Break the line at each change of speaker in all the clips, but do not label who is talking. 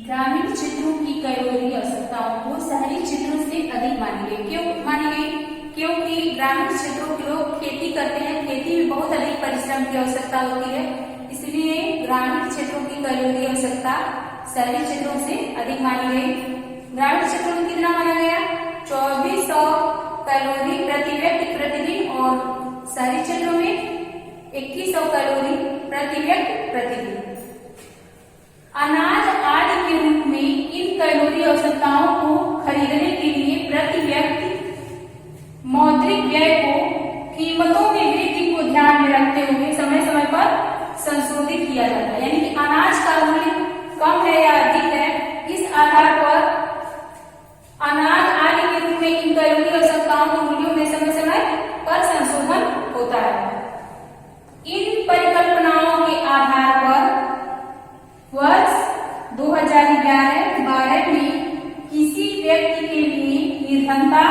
ग्रामीण क्षेत्रों की कैलोरी आवश्यकताओं को शहरी क्षेत्रों से अधिक मानी गई। क्यों मानी गई? क्योंकि ग्रामीण क्षेत्रों के लोग खेती करते हैं, खेती में बहुत अधिक परिश्रम की आवश्यकता होती है, इसलिए ग्रामीण क्षेत्रों की कैलोरी आवश्यकता शहरी क्षेत्रों से अधिक मानी गई। ग्रामीण क्षेत्रों में कितना माना गया? 2400 कैलोरी प्रति व्यक्ति प्रतिदिन और शहरी क्षेत्रों में 2100 कैलोरी प्रति व्यक्ति प्रतिदिन। अनाज आदि के रूप में इन कैलोरी आवश्यकताओं को खरीदने के लिए प्रति व्यक्ति मौद्रिक व्यय को कीमतों में वृद्धि को ध्यान में रखते हुए समय समय पर संशोधित किया जाता है। यानी कि अनाज का मूल्य कम है या अधिक है, इस आधार पर अनाज आदि के रूप में इन कैलोरी आवश्यकताओं के मूल्यों में समय समय पर संशोधन होता है। इन परिकल्पनाओं के आधार पर वर्ष 2011-12 में किसी व्यक्ति के लिए निर्धनता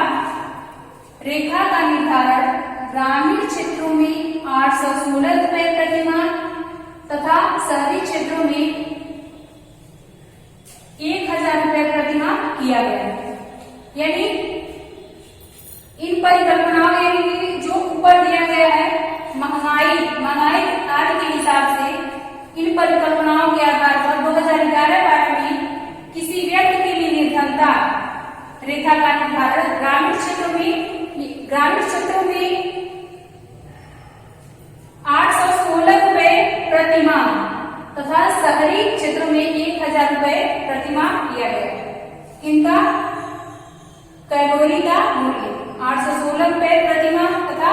रेखा का निर्धारण ग्रामीण क्षेत्रों में 816 रुपए प्रति माह तथा शहरी क्षेत्रों में 1000 रुपए प्रति माह किया गया है। यानी इन परिकल्पनाओं यानी जो ऊपर दिया गया है महंगाई आदि के हिसाब से इन परिकल्पनाओं के आधार पर 2011-12 में किसी व्यक्ति के लिए निर्धनता रेखा का निर्धारण ग्रामीण क्षेत्रों में 816 रुपए प्रति माह तथा शहरी क्षेत्रों में 1000 रुपए प्रति माह किया गया। इनका कैलोरी का मूल्य 816 रुपए प्रति माह तथा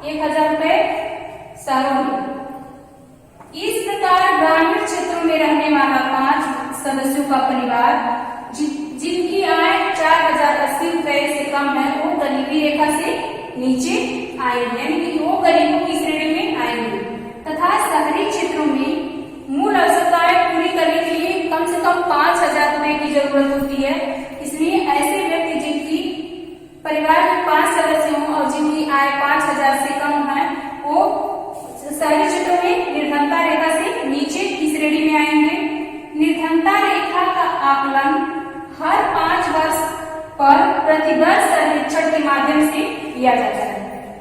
1000 रुपए शहरों में। इस प्रकार ग्रामीण क्षेत्रों में रहने वाला 5 सदस्यों का परिवार जिनकी आय 4080 रुपए से कम है वो गरीबी रेखा से नीचे आएंगे, यानी कि वो गरीबों की श्रेणी में आएंगे। तथा शहरी क्षेत्रों में मूल आवश्यकताएं पूरी करने के लिए कम से कम 5000 रुपए की जरूरत होती है, इसलिए ऐसे व्यक्ति जिनकी परिवार में 5 सदस्य हों और जिनकी आय 5000 से कम है वो शहरी क्षेत्रों में निर्धनता रेखा से नीचे की श्रेणी में आएंगे। निर्धनता रेखा का आकलन हर 5 वर्ष पर प्रतिवर्ष सर्वेक्षण के माध्यम से किया जाता है।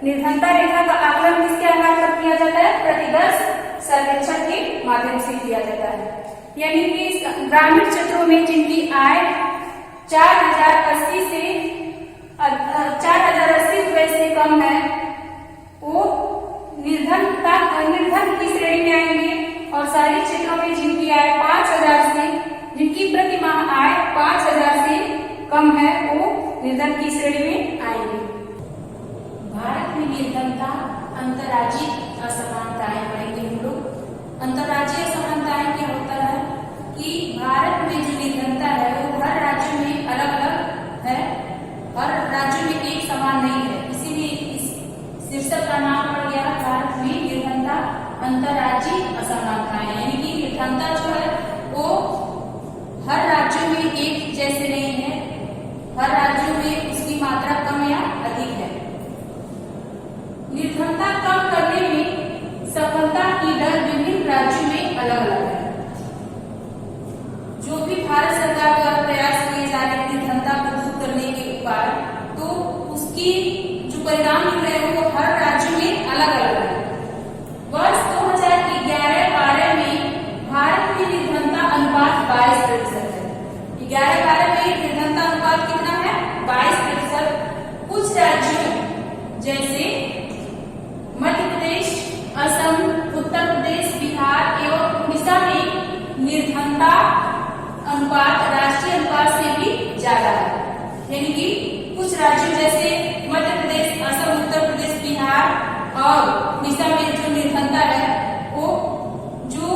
निर्धनता रेखा का आकलन किसके आधार पर किया जाता है? प्रतिवर्ष सर्वेक्षण के माध्यम से किया जाता है। यानी कि ग्रामीण क्षेत्रों में जिनकी आय 4080 रुपए से कम है वो निर्धन की श्रेणी में आएंगे और शहरी क्षेत्रों में जिनकी आय 5000 से जिनकी प्रति माह आय 5000 से कम है वो निर्धन की श्रेणी में आएंगे। भारत में निर्धनता अंतर्राज्यीय असमानताएं पढ़ेंगे हम लोग। अंतर्राज्यीय असमानताएं क्या होता है कि भारत में जो निर्धनता है वो हर राज्य में अलग अलग है, हर राज्य में एक समान नहीं है, इसीलिए इस शीर्षक का नाम पड़ गया भारत में निर्धनता अंतर्राज्यीय असमानताएं। यानी कि निर्धनता जो है वो हर राज्यों में एक जैसे नहीं है, हर राज्यों में उसकी मात्रा कम या अधिक है। निर्धनता कम करने में सफलता की दर विभिन्न राज्यों में अलग अलग है। जो भी भारत सरकार द्वारा प्रयास किए जा रहे निर्धनता को दूर करने के उपाय तो उसकी जो परिणाम मिल रहे हैं वो हर राज्य में अलग अलग है। वर्ष 2011-12 में भारत में निर्धनता अनुपात 22% है। 11-12 में निर्धनता अनुपात कितना है? 22%। कुछ राज्यों जैसे मध्य प्रदेश, असम, उत्तर प्रदेश, बिहार एवं उड़ीसा में निर्धनता अनुपात राष्ट्रीय अनुपात से भी ज्यादा है। यानी कि कुछ राज्यों जैसे मध्य प्रदेश, असम, उत्तर प्रदेश, बिहार और उड़ीसा में जो निर्धनता है वो जो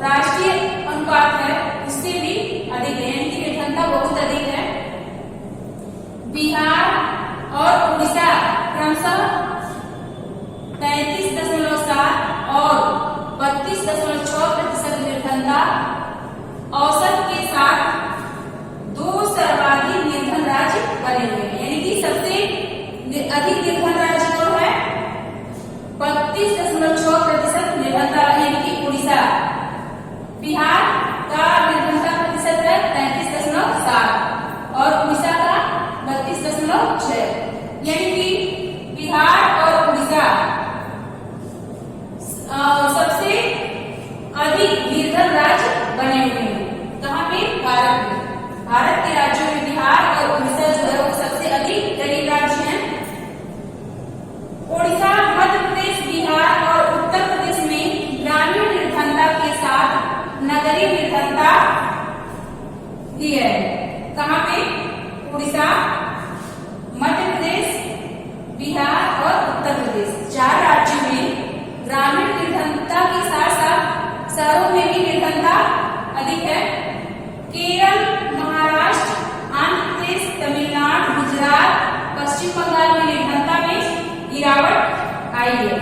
राष्ट्रीय अनुपात है उससे भी अधिक है, यानी कि निर्धनता बहुत अधिक है। बिहार और उड़ीसा क्रमशः 33.7 और 32.6% निर्धनता औसत के साथ 2 सर्वाधिक निर्धन राज्य बने हुए हैं। यानी कि सबसे अधिक निर्धन राज्य कौन है? 32.6% निर्धनता, यानी कि उड़ीसा। बिहार का निर्धनता प्रतिशत है अधिक निर्धन राज्य बने हुए हैं। कहाँ पे? भारत में। भारत के राज्यों में बिहार और उड़ीसा जो है वो सबसे अधिक गरीब राज्य हैं। ओडिशा, मध्य प्रदेश, बिहार और उत्तर प्रदेश में ग्रामीण निर्धनता के साथ नगरीय निर्धनता भी है। कहाँ पे? उड़ीसा, मध्य प्रदेश, बिहार और उत्तर प्रदेश, 4 राज्यों में ग्रामीण निर्धनता के साथ साथ शहरों में भी निर्धनता अधिक है। केरल, महाराष्ट्र, आंध्र प्रदेश, तमिलनाडु, गुजरात, पश्चिम बंगाल में निर्धनता में गिरावट आई है।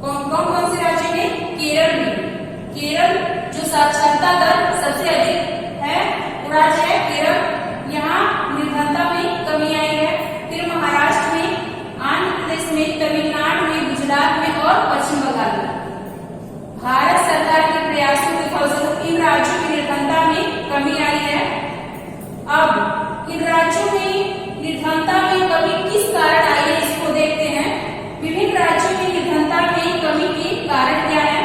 कौन से राज्य में? केरल में। केरल जो साक्षरता दर सबसे अधिक है वो राज्य है केरल, यहाँ निर्धनता में कमी आई है। फिर महाराष्ट्र में, आंध्र प्रदेश में, तमिलनाडु में, गुजरात में और पश्चिम बंगाल में। भारत सरकार के प्रयासों के फलस्वरूप इन राज्यों की निर्धनता में कमी आई है। अब इन राज्यों में निर्धनता में कमी किस कारण आई है इसको देखते हैं। विभिन्न राज्यों में निर्धनता में कमी के कारण क्या है?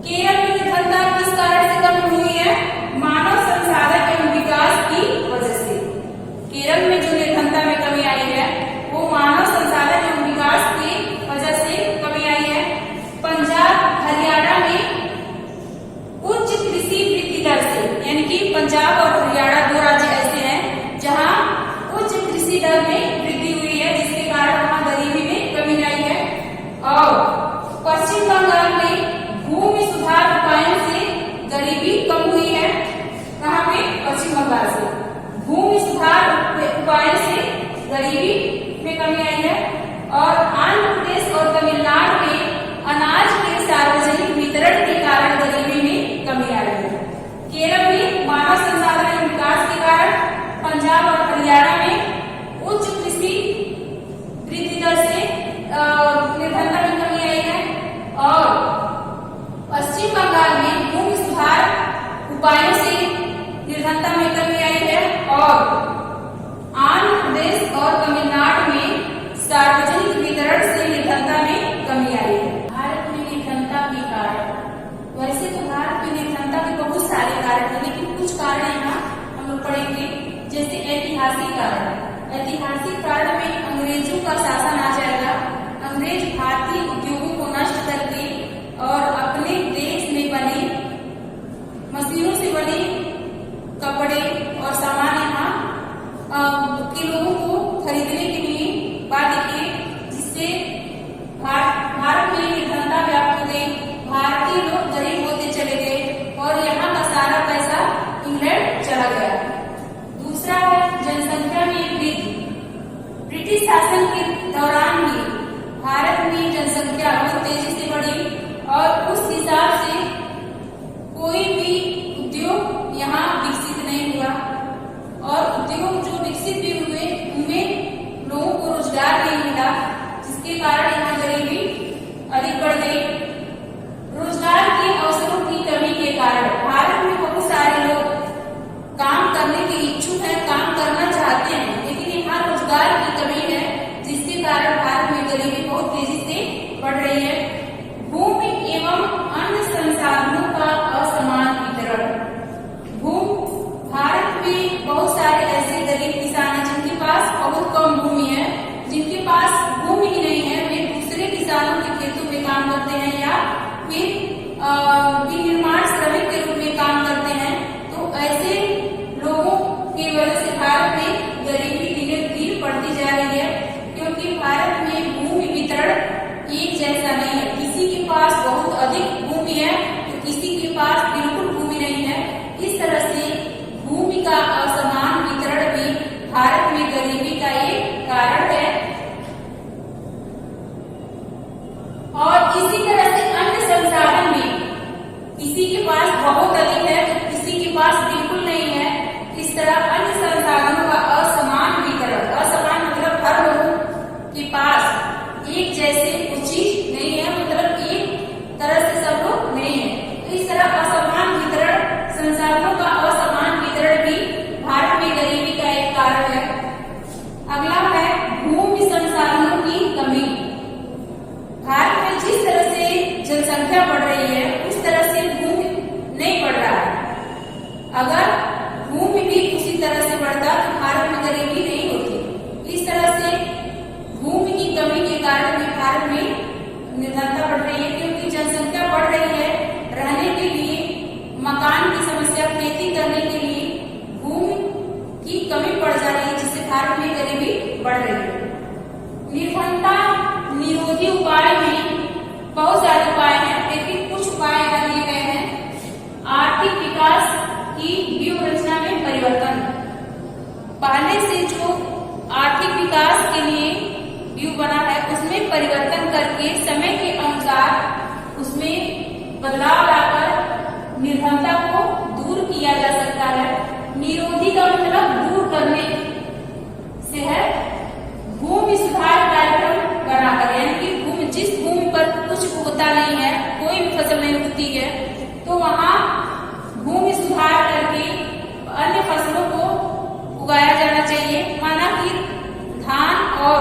केरल में निर्धनता किस कारण से कम हुई है? मानव संसाधन एवं विकास की वजह से। केरल में जो निर्धनता में कमी आई है वो मानव संसाधन एवं विकास की वजह से कमी आई है। पंजाब, हरियाणा में उच्च कृषि वृद्धि दर से, यानी कि पंजाब और हरियाणा 2 राज्य ऐसे हैं जहां उच्च कृषि दर में वृद्धि हुई है, जिसके कारण वहां गरीबी में कमी आई है। और पश्चिम बंगाल में भूमि सुधार उपायों से गरीबी कम हुई है। कहाँ पे? पश्चिम बंगाल से भूमि सुधार उपायों से गरीबी में कमी आई है। और आंध्र प्रदेश और तमिलनाडु में अनाज के सार्वजनिक वितरण के कारण गरीबी में कमी आई है। केरल में मानव संसाधन एवं विकास के कारण, पंजाब और हरियाणा में उच्च कृषि वृद्धि दर से निर्धनता में कमी आई है। और पश्चिम बंगाल में भूमि सुधार उपायों से निर्धनता में कमी आई है। और आंध्र प्रदेश और तमिलनाडु में सार्वजनिक वितरण से निर्धनता में कमी आई है। भारत में निर्धनता के कारण, वैसे तो भारत में निर्धनता के बहुत सारे कारण हैं, लेकिन कुछ कारण यहाँ हम लोग पढ़ेंगे। जैसे ऐतिहासिक कारण। ऐतिहासिक कारण में अंग्रेजों का शासन आ जाएगा। अंग्रेज भारतीय उद्योगों को नष्ट करके और अपने देश में बने मशीनों से बने कपड़े और सामान यहाँ के लोगों को खरीदने के लिए बाध्य किए, जिससे भारत में निर्धनता व्याप्त हो गई। भारतीय लोग गरीब होते चले गए और यहाँ का सारा पैसा इंग्लैंड चला गया। दूसरा है जनसंख्या में वृद्धि। ब्रिटिश शासन के दौरान ही भारत में जनसंख्या बहुत तेजी से बढ़ी और उस हिसाब से कोई भी उद्योग यहाँ विकसित नहीं हुआ। और उद्योग जो विकसित भी हुए उनमें लोगों को रोजगार नहीं मिला, जिसके कारण यहाँ गरीबी अधिक बढ़ गई। रोजगार के अवसरों की कमी के कारण भारत में बहुत सारे लोग काम करने के इच्छुक हैं, काम करना चाहते हैं, लेकिन यहाँ रोजगार की कमी है, जिसके कारण भारत में गरीबी बहुत तेजी से बढ़ रही है। भूमि एवं अन्य संसाधनों का असमान वितरण। भारत में बहुत सारे ऐसे गरीब किसान हैं जिनके पास बहुत कम भूमि है, जिनके पास भूमि ही नहीं है, वे दूसरे किसानों के खेतों में काम करते हैं या फिर विनिर्माण श्रमिक के रूप में काम करते हैं। तो ऐसे लोगों की वजह से भारत में गरीबी दिने दिन बढ़ती जा रही है, क्योंकि भारत में भूमि वितरण एक जैसा नहीं है। किसी के पास बहुत अधिक भूमि है तो किसी के पास बिल्कुल भूमि नहीं है। इस तरह से भूमि का असमान वितरण भी भारत में गरीबी का एक कारण है। और इसी तरह से अन्य संसाधन में किसी के पास बहुत अधिक है तो किसी के पास बिल्कुल नहीं है। इस तरह अन्य संसाधनों का असमान वितरण, असमान मतलब हर लोगों के पास एक जैसे कुछ चीज नहीं है, मतलब एक तरह से सब लोग नहीं है। इस तरह असमान वितरण, संसाधनों का असमान वितरण भी भारत में गरीबी का एक कारण है। अगला है भूमि संसाधनों की कमी। भारत में जिस तरह से जनसंख्या बढ़ रही है अगर भूमि भी उसी तरह से बढ़ता तो भारत में गरीबी नहीं होती। इस तरह से भूमि की कमी के कारण भी भारत में निर्धनता बढ़ रही है, क्योंकि जनसंख्या बढ़ रही है। रहने के लिए मकान की समस्या, खेती करने के लिए भूमि की कमी पड़ जा रही है, जिससे भारत में गरीबी बढ़ रही है। निर्धनता निरोधी उपाय में बहुत सारे उपाय हैं, लेकिन कुछ उपाय यहाँ दिए गए हैं। आर्थिक विकास की व्यूह रचना में परिवर्तन। पहले से जो आर्थिक विकास के लिए व्यू बना है उसमें परिवर्तन करके समय के अनुसार उसमें बदलाव लाकर निर्धनता को दूर किया जा सकता है। निरोधी का मतलब दूर करने से है। भूमि सुधार कार्यक्रम बनाकर, यानी कि भूमि, जिस भूमि पर कुछ उगता नहीं है, कोई भी फसल नहीं उगती है, तो वहां भूमि सुधार करके अन्य फसलों को उगाया जाना चाहिए। माना कि धान और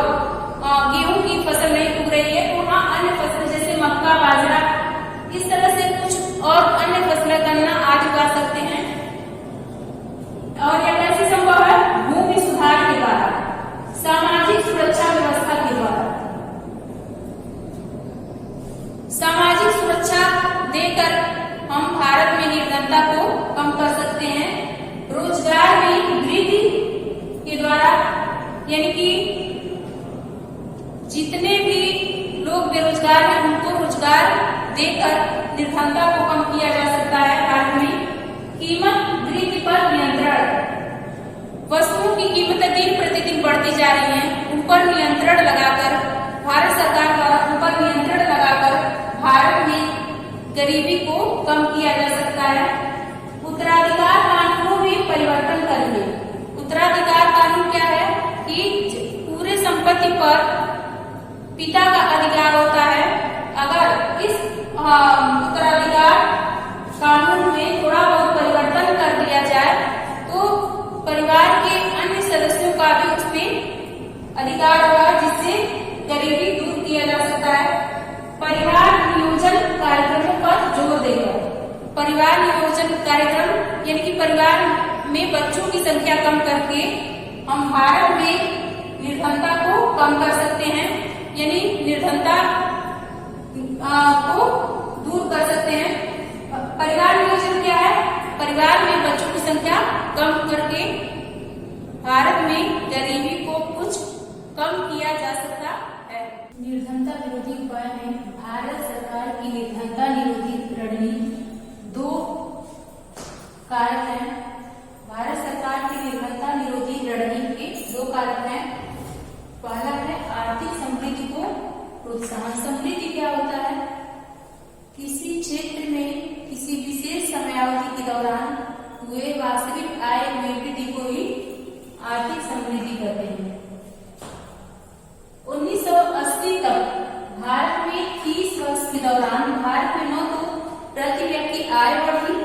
गेहूं की फसल नहीं उग रही है, तो वहाँ अन्य फसल जैसे मक्का, बाजरा, इस तरह से कुछ और अन्य फसलें गन्ना आदि उगा सकते हैं। और यह कैसे संभव है? भूमि सुधार के द्वारा, सामाजिक सुरक्षा व्यवस्था के द्वारा। सामाजिक सुरक्षा देकर हम भारत में निर्धनता को कम कर सकते हैं। रोजगार में वृद्धि के द्वारा, यानी कि जितने भी लोग बेरोजगार हैं उनको रोजगार देकर निर्धनता को कम किया जा सकता है। भारत में कीमत वृद्धि पर नियंत्रण। वस्तुओं की कीमतें दिन प्रतिदिन बढ़ती जा रही हैं, उन पर नियंत्रण लगाकर भारत सरकार द्वारा उन पर नियंत्रण लगाकर भारत में गरीबी को कम किया जा सकता है। उत्तराधिकार कानूनों में परिवर्तन करके। उत्तराधिकार कानून क्या है कि पूरे संपत्ति पर पिता का अधिकार होता है। अगर इस उत्तराधिकार कानून में थोड़ा बहुत परिवर्तन कर दिया जाए तो परिवार के अन्य सदस्यों का भी उसमें अधिकार होगा, जिससे गरीबी दूर किया जा सकता है। परिवार नियोजन कार्यक्रमों पर जोर देगा। परिवार नियोजन कार्यक्रम, यानी कि परिवार में बच्चों की संख्या कम करके हम भारत में निर्धनता को कम कर सकते हैं, यानी निर्धनता को दूर कर सकते हैं। परिवार नियोजन क्या है? परिवार में बच्चों की संख्या कम करके भारत में गरीबी को कुछ कम किया जा सकता है। निर्धनता विरोधी उपाय में भारत सरकार की निर्धनता निरोधी रणनीति दो कारक हैं। भारत सरकार की निर्धनता निरोधी रणनीति के दो कारक हैं। पहला है आर्थिक समृद्धि को प्रोत्साहन। समृद्धि क्या होता है? किसी क्षेत्र में किसी विशेष समयावधि के दौरान हुए वास्तविक आय में वृद्धि को ही आर्थिक समृद्धि कहते हैं। 1980 तक भारत में 30 वर्ष के दौरान भारत में न तो प्रति व्यक्ति आय बढ़ी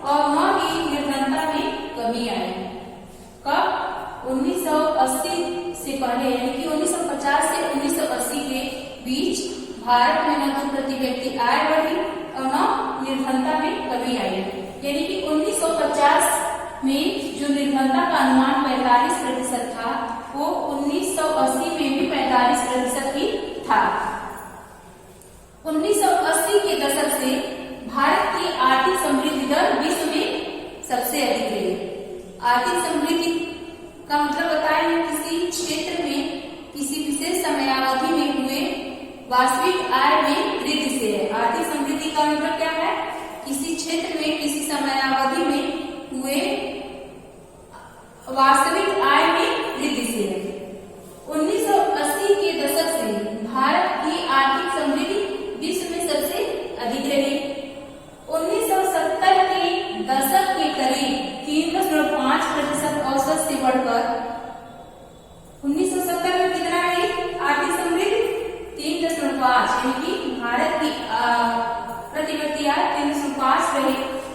और न ही निर्धनता में कमी आई। कब? 1980 से पहले, यानी कि 1950 से 1980 के बीच भारत में न तो प्रति व्यक्ति आय बढ़ी और न निर्धनता में कमी आई। यानी कि 1950 में जो निर्धनता का अनुमान 45% था, वो 1980 में भी 45% ही था। 1980 के दशक से भारत की आर्थिक समृद्धि दर विश्व में सबसे अधिक रही। आर्थिक समृद्धि का मतलब बताया है किसी क्षेत्र में किसी विशेष समयावधि में हुए वास्तविक आय में वृद्धि से है। आर्थिक समृद्धि का मतलब क्या है? किसी क्षेत्र में किसी समयावधि में हुए वास्तविक आय में वृद्धि से है। 1980 के दशक से भारत की आर्थिक समृद्धि विश्व में सबसे अधिक रही। 1970 के दशक के करीब 3.5% औसत से बढ़कर 1970 में कितना रही आर्थिक समृद्धि? 3.5, यानी कि भारत की प्रति व्यक्ति आय 3.5 रही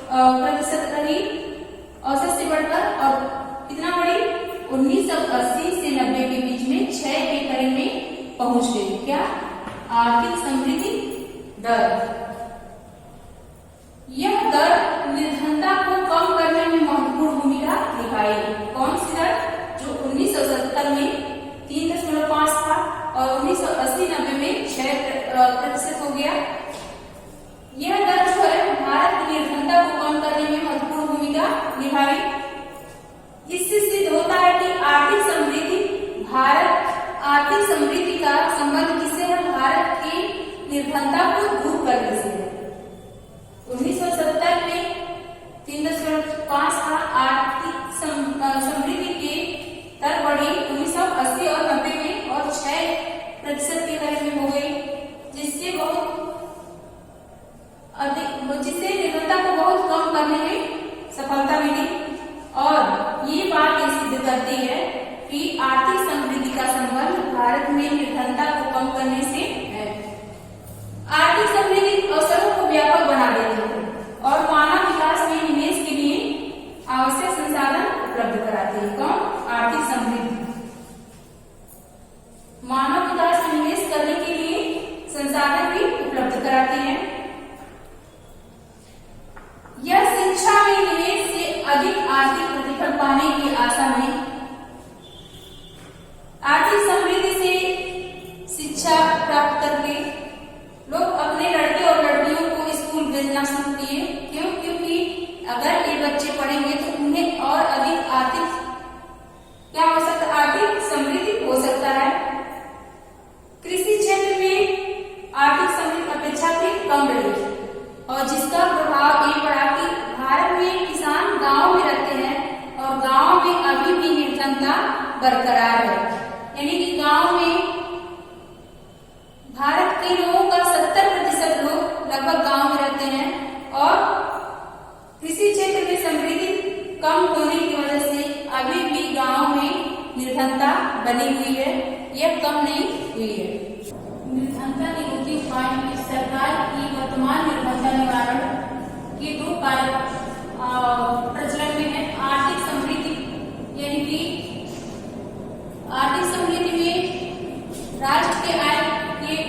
प्रतिशत रही औसत से बढ़कर, और कितना बढ़ी? 1980 से 90 के बीच में 6 के करीब में पहुंच गई। क्या? आर्थिक समृद्धि दर। यह दर निर्धनता को कम करने में महत्वपूर्ण करने में सफलता मिली और ये बात ये सिद्ध करती है कि आर्थिक समृद्धि का संबंध भारत में निर्धनता को कम करने से है। आर्थिक समृद्धि अवसरों को व्यापक बना देती है और मानव विकास में निवेश के लिए आवश्यक संसाधन उपलब्ध कराती है। कौन? आर्थिक समृद्धि मानव विकास में निवेश करने के लिए संसाधन भी उपलब्ध कराती है। यह शिक्षा में निवेश से अधिक आर्थिक प्रतिफल पाने की आशा में आर्थिक समृद्धि से शिक्षा प्राप्त करके लोग अपने लड़के और लड़कियों को स्कूल भेजना शुरू किए। क्यों? क्योंकि अगर ये बच्चे पढ़ेंगे तो उन्हें और अधिक आर्थिक क्या हो सकता है? आर्थिक समृद्धि हो सकता है। कृषि क्षेत्र में आर्थिक समृद्धि अपेक्षाकृत कम रही और जिसका प्रभाव ये पड़ा कि भारत में किसान गांव में रहते हैं और गांव में अभी भी निर्धनता बरकरार है। यानी कि गांव में भारत के लोगों का 70% लोग लगभग गांव में रहते हैं और कृषि क्षेत्र में समृद्धि कम होने की वजह से अभी भी गांव में निर्धनता बनी हुई है, यह कम नहीं हुई है। निर्धनता निरोधी उपाय में सरकार की वर्तमान निर्धनता निवारण के 2 उपाय प्रचलन में है। आर्थिक समृद्धि यानी कि आर्थिक समृद्धि में राष्ट्र के आय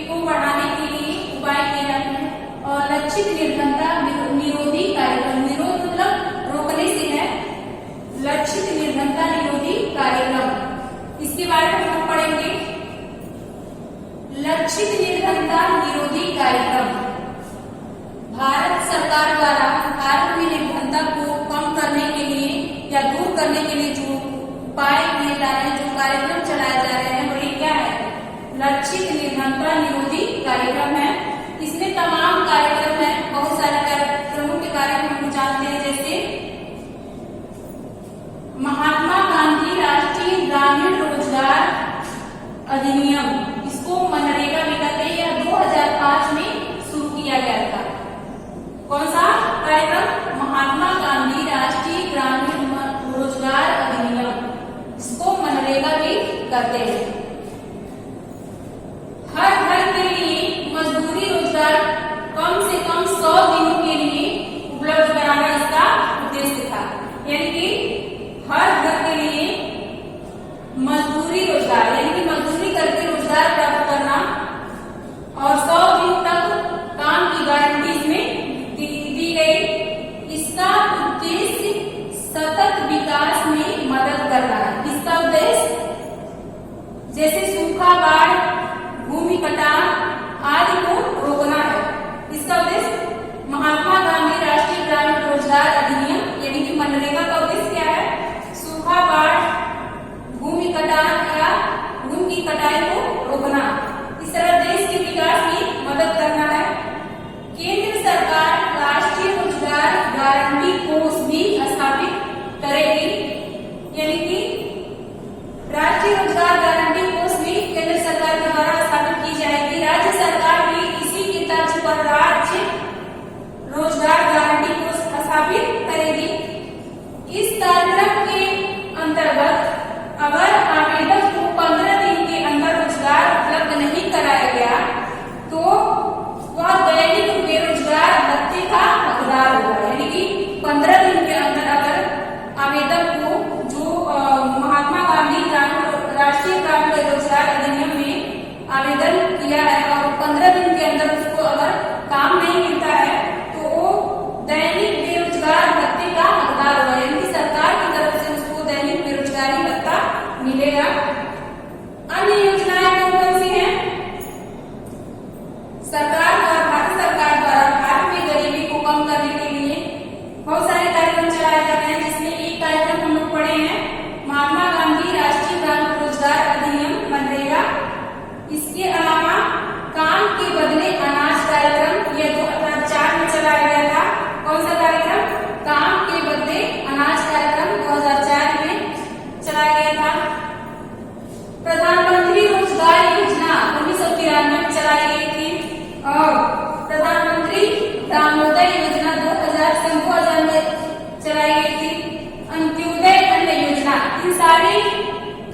को बढ़ाने के लिए उपाय किए जाते हैं और लक्षित निर्धनता निरोधी कार्यक्रम, निरोध मतलब रोकने से है, लक्षित निर्धनता निरोधी कार्यक्रम, इसके बारे में हम पढ़ेंगे। लक्षित निर्धनता निरोधी कार्यक्रम भारत सरकार द्वारा भारत में निर्धनता को कम करने के लिए या दूर करने के लिए जो उपाय किए जा रहे हैं, जो कार्यक्रम चलाए जा रहे हैं, वो क्या है? लक्षित निर्धनता निरोधी कार्यक्रम है। इसमें तमाम कार्यक्रम है, बहुत सारे कार्यक्रमों के बारे में हम जानते हैं, जैसे महात्मा गांधी राष्ट्रीय ग्रामीण रोजगार अधिनियम, इसको मनरेगा भी कहते हैं, यह 2005 में शुरू किया गया था। कौन सा कार्यक्रम? महात्मा गांधी राष्ट्रीय ग्रामीण रोजगार अधिनियम, इसको मनरेगा भी कहते हैं। हर घर के लिए मजदूरी रोजगार कम से कम 100 दिनों के लिए उपलब्ध कराना इसका उद्देश्य था। यानी कि हर घर के लिए मजदूरी रोजगार यानी कि मजदूरी करके रोजगार प्राप्त करना और 100 दिन तक काम की गारंटी इसमें दी गई। इसका उद्देश्य सतत विकास में मदद करना है। इसका उद्देश्य जैसे सूखा, बाढ़, भूमि कटान आदि को रोकना है। इसका उद्देश्य महात्मा गांधी राष्ट्रीय ग्रामीण रोजगार अधिनियम यानी कि मनरेगा का उद्देश्य क्या है? सूखा, बाढ़, भूमि कटान या भूमि की कटाई को रोकना, इस तरह देश के विकास में मदद करना है। केंद्र सरकार राष्ट्रीय रोजगार गारंटी कोष भी स्थापित करेगी। यानी कि राष्ट्रीय रोजगार गारंटी कोष भी केंद्र सरकार के द्वारा स्थापित की जाएगी। राज्य सरकार भी इसी की तर्ज पर राज्य रोजगार गारंटी कोष स्थापित करेगी। इस कार्यक्रम के अंतर्गत अगर आवेदक को 15 दिन के अंदर रोजगार उपलब्ध नहीं कराया गया तो वह दैनिक बेरोजगार भत्ते का हकदार होगा। यानी कि 15 दिन के अंदर अगर आवेदक को जो महात्मा गांधी राष्ट्रीय ग्रामीण रोजगार अधिनियम में आवेदन किया है और 15 दिन के अंदर उसको अगर काम नहीं मिलता है तो वो दैनिक बेरोजगार भत्ते का हकदार होगा। यानी कि सरकार की तरफ से उसको दैनिक बेरोजगारी भत्ता मिलेगा। अन्य योजनाएं कौन कौन सी हैं? भारत सरकार द्वारा भारत में गरीबी को कम करने के लिए बहुत सारे कार्यक्रम चलाए जा रहे हैं, जिसमें एक कार्यक्रम हम लोग पढ़े हैं महात्मा गांधी राष्ट्रीय ग्रामीण रोजगार अधिनियम मनरेगा। इसके अलावा काम के बदले अनाज कार्यक्रम, यह 2004 में चलाया गया था। कौन सा कार्यक्रम? काम के बदले अनाज कार्यक्रम 2004 में चलाया गया था। प्रधानमंत्री रोजगार योजना 1993 में चलाई गई थी और प्रधानमंत्री ग्रामोदय योजना 2000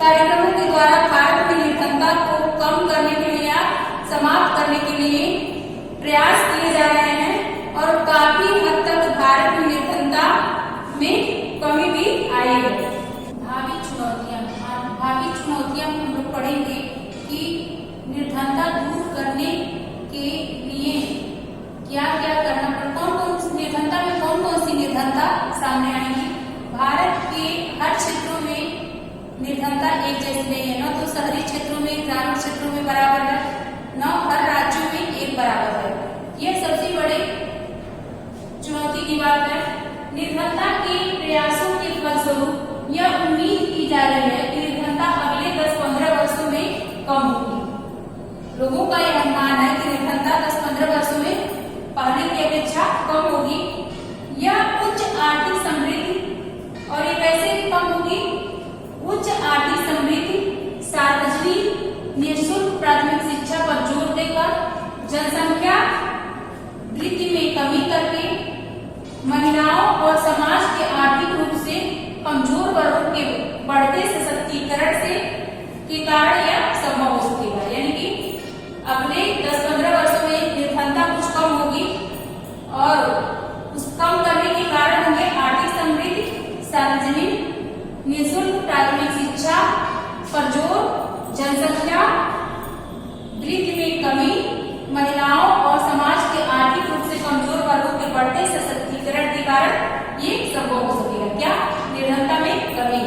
कार्यक्रमों के द्वारा भारत में निर्धनता को कम करने के लिए या समाप्त करने के लिए प्रयास किए जा रहे हैं और काफी हद तक भारत में निर्धनता में कमी भी आई है। भावी चुनौतियां हम लोग पढ़ेंगे कि निर्धनता दूर करने के लिए क्या क्या करना पड़ता है, कौन सी निर्धनता में कौन कौन सी निर्धनता सामने आएगी। भारत के हर क्षेत्रों में निर्धनता एक जैसी नहीं है, न तो शहरी क्षेत्रों में ग्रामीण क्षेत्रों में बराबर है, न हर राज्यों में एक बराबर है। यह सबसे बड़ी चुनौती की बात है। निर्धनता के प्रयासों के फलस्वरूप यह उम्मीद की जा रही है कि निर्धनता अगले 10-15 वर्षों में कम होगी। लोगों का यह अनुमान है कि निर्धनता 10-15 वर्षों में पहले की अपेक्षा कम होगी। यह उच्च आर्थिक समृद्धि, और ये कैसे कम होगी? उच्च आर्थिक समृद्धि, सार्वजनिक निःशुल्क प्राथमिक शिक्षा पर जोर देकर, जनसंख्या वृद्धि में कमी करके, महिलाओं और समाज के आर्थिक रूप से कमजोर वर्गों के बढ़ते सशक्तिकरण से के कारण यह संभव हो सकेगा। यानी कि अगले 10-15 वर्षों में निर्धनता कुछ कम होगी और उस कम करने के कारण होंगे आर्थिक समृद्धि, सार्वजनिक निःशुल्क प्राथमिक शिक्षा पर जोर, जनसंख्या वृद्धि में कमी, महिलाओं और समाज के आर्थिक रूप से कमजोर वर्गों के बढ़ते सशक्तिकरण के कारण ये संभव हो सकेगा। क्या? निर्धनता में कमी।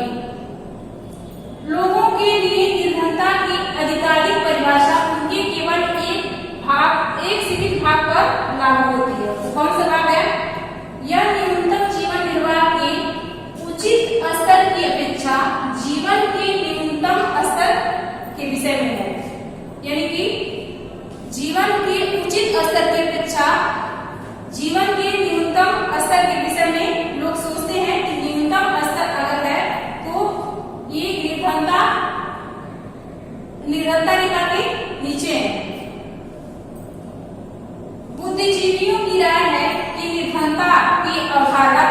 लोगों के लिए निर्धनता की आधिकारिक परिभाषा उनके केवल एक सीमित भाग पर लागू होती है। तो कौन सा भाग है? यह न्यूनतम जीवन निर्वाह के उचित स्तर की अपेक्षा जीवन के न्यूनतम स्तर के विषय में है। यानी कि जीवन के उचित स्तर की अपेक्षा जीवन के न्यूनतम स्तर के विषय में लोग सोचते हैं कि न्यूनतम स्तर अगर है तो ये निर्धनता रेखा के नीचे है। बुद्धिजीवियों की राय है कि निर्धनता की अवधारणा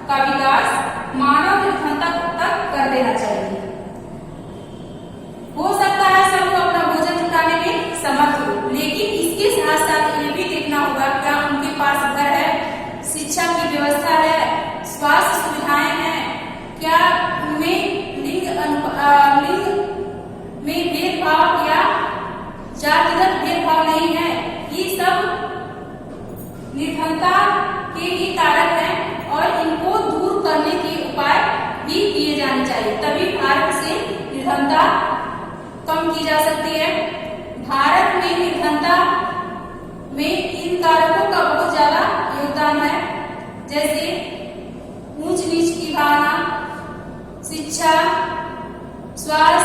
का विकास मानव निर्धनता तक कर देना चाहिए। हो सकता है सब लोग अपना भोजन जुटाने में समर्थ हो, लेकिन इसके साथ साथ ये भी देखना होगा क्या उनके पास घर है, शिक्षा की व्यवस्था है, स्वास्थ्य सुविधाएं हैं, क्या उनमें लिंग में भेदभाव या जातिगत भेदभाव नहीं है। ये सब निर्धनता के ही कारक हैं और इनको दूर करने के उपाय भी किए जाने चाहिए, तभी भारत से निर्धनता कम की जा सकती है। भारत में निर्धनता में इन कारकों का बहुत ज्यादा योगदान है, जैसे ऊंच नीच की भावना, शिक्षा, स्वास्थ्य,